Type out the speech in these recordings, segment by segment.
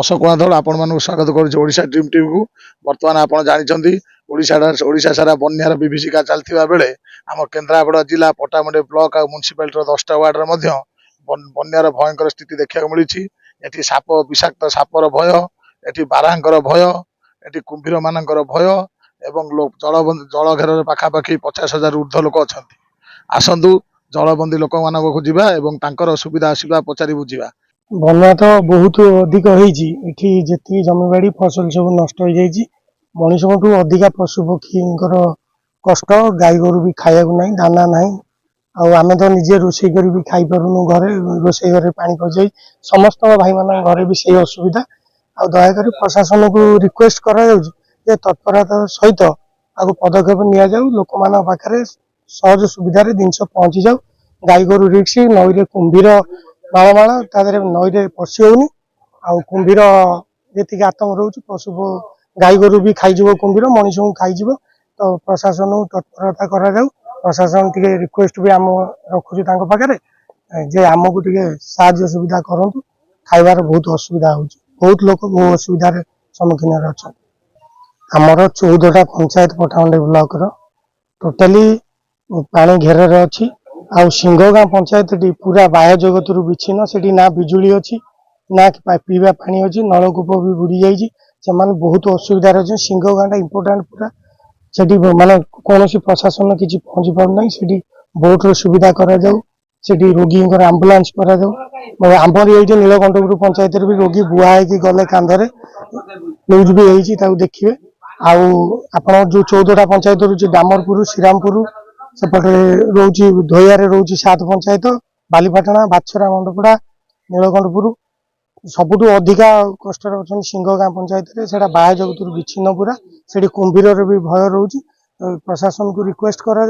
अशोक कुमार धौल आपण मानक स्वागत करूँ ड्रीम टीवी को। बर्तमान आप जानते ओडिशा सारा बन्यार विभीषिका चलता बेले आम केन्द्रापड़ा जिला पटामुंडे ब्लॉक और म्युनिसिपालिटी 10टा वार्ड बन्यार भयंकर स्थिति देखा मिली। एटी साप विषाक्त सापर भय, एटी बारांकर भय, एटी कुंभीर मानकर भय एवं जल घेर पाखापाखि 50,000 ऊर्ध्व लोक अच्छा। आसतु जलबंदी लोक मानक जावा सुविधा असुविधा पचारि बुझा। बन्या तो बहुत अधिक होती जमीबाड़ी फसल सब नष्ट हो जाइए। मनीष अधिका पशु पक्षी कष्ट, गाई गोरु भी खाया ना दाना ना आम तो निजे रोषे कर भी खाई पारूनु। घरे रोषे घर पानी पजाई समस्त भाई मान घरे भी सही असुविधा। आ दयाकोरी प्रशासन को रिक्वेस्ट करा तत्परता सहित आगु पदक्षेप नि लोक मान पाखे सहज सुविधा जिनस पहुंची जाऊ। गाई गोरु रिक्स नई कुंभीर मालमाल नई में पशि होनी कुंभीर जी आतंक रोच पशु गाई गोरु भी खाईज कुंभीर मनीष को खाईज। तो प्रशासन तत्परता करा प्रशासन टे रिक्वेस्ट भी आम रखुच पाखे जे आमको टे साहाय्य सुविधा करूँ। खाइबार बहुत असुविधा हो, बहुत लोग बहुत असुविधार सम्मुखीन अच्छा। आमर 14टा पंचायत पटामुंडे ब्लॉक टोटाली पानी घेर अच्छी। आ सिंहगाँ पंचायत पूरा बाह्य जगत विच्छिन्न। से ना बिजुली अच्छी ना पीवा पानी अच्छी, नलकूप भी बुड़ी जाइए। से बहुत असुविधा अच्छे। सिंहगाँ इम्पोर्टाट पूरा से माने कौन प्रशासन किसी पहुंची पारना से बोट सुविधा करा रोगी आंबुलांस करा आंबर ये नीलकंठपुर पंचायत भी रोगी बुआ गले कांधरे न्यूज भी होती देखिए। आप जो 14टा पंचायत रोचे डामरपुर, श्रीरामपुर सेपटे रोचे धोइयारे रोचे 7 पंचायत, बालीपाटना, बाछरा, मंडपड़ा, नीलकंठपुर सबुठ अधिका कष्ट अच्छा। सिंहगाँ पंचायत से बाह्य जगत विच्छिन्न पूरा से कुंभीर भी भय रोच। प्रशासन को रिक्वेस्ट करा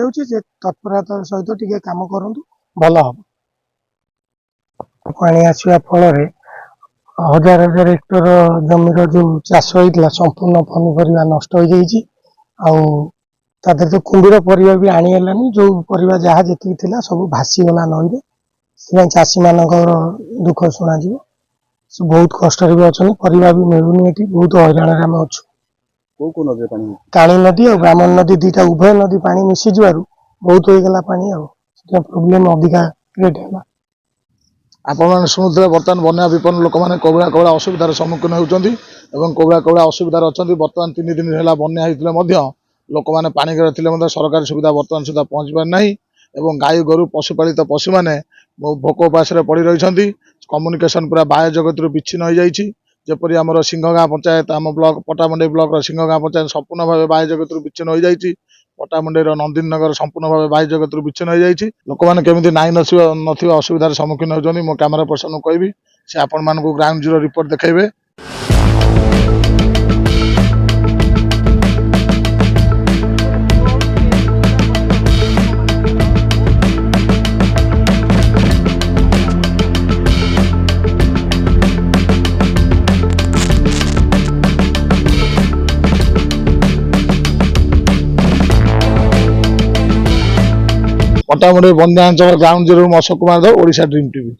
तत्परता सहित टिके काम करूँ भल हम। पानी आसवा फल हजार हजार हेक्टर जमीर जो चाष होता संपूर्ण पनीपरिया नष्ट हो जाइए। तो कुंभीर परिवा भी आनीलानी जो परिवा जहाँ जी सब भासीगला नई में चाषी मान दुख शुणा बहुत कष्ट भी अच्छा। परिवा भी मिलूनी बहुत हईराण आम अच्छु। काणी नदी और ब्राह्मण नदी दुईटा उभय नदी पानी मिसी जु बहुत होगला पानी प्रोब्लेम अधिका क्रिएट है। आपण शुणुते बर्तमान बन्या विपन्न लोक मैंने कौड़ा कौड़ा असुविधार सम्मुखीन होती कौड़ा कौड़ा असुविधार अच्छा। बर्तमान 3 दिन है बन्या होते लोक मैंने पानी घेर थे सरकारी सुविधा बर्तमान सुधा पहुंची पार ना। गाई गोरु पशुपालित पशु मैंने भोक उपास पड़ रही। कम्युनिकेशन पूरा बाह्य जगत विच्छिन्न हो जाइए। जपरी आमर सिंहगाँ पंचायत आम ब्लॉक पटामुंडे ब्लॉक सिंहगाँ पंचायत संपूर्ण भाव बाह्य जगत विच्छिन्न हो जाइए। पटामुंडे नंदिन नगर संपूर्ण भाव बाह्य जगत विच्छिन्न हो जाइए। लोक मैंने केमी नाई ना असुविधार सम्मुखीन होती। मो कैमरा पर्सन को कहबी से आपण मानक ग्राउंड जीरो रिपोर्ट देखेबे। पटामुंडे बन्या अंचल ground zero Ashok Kumar Dhaul, Odisha Dream TV.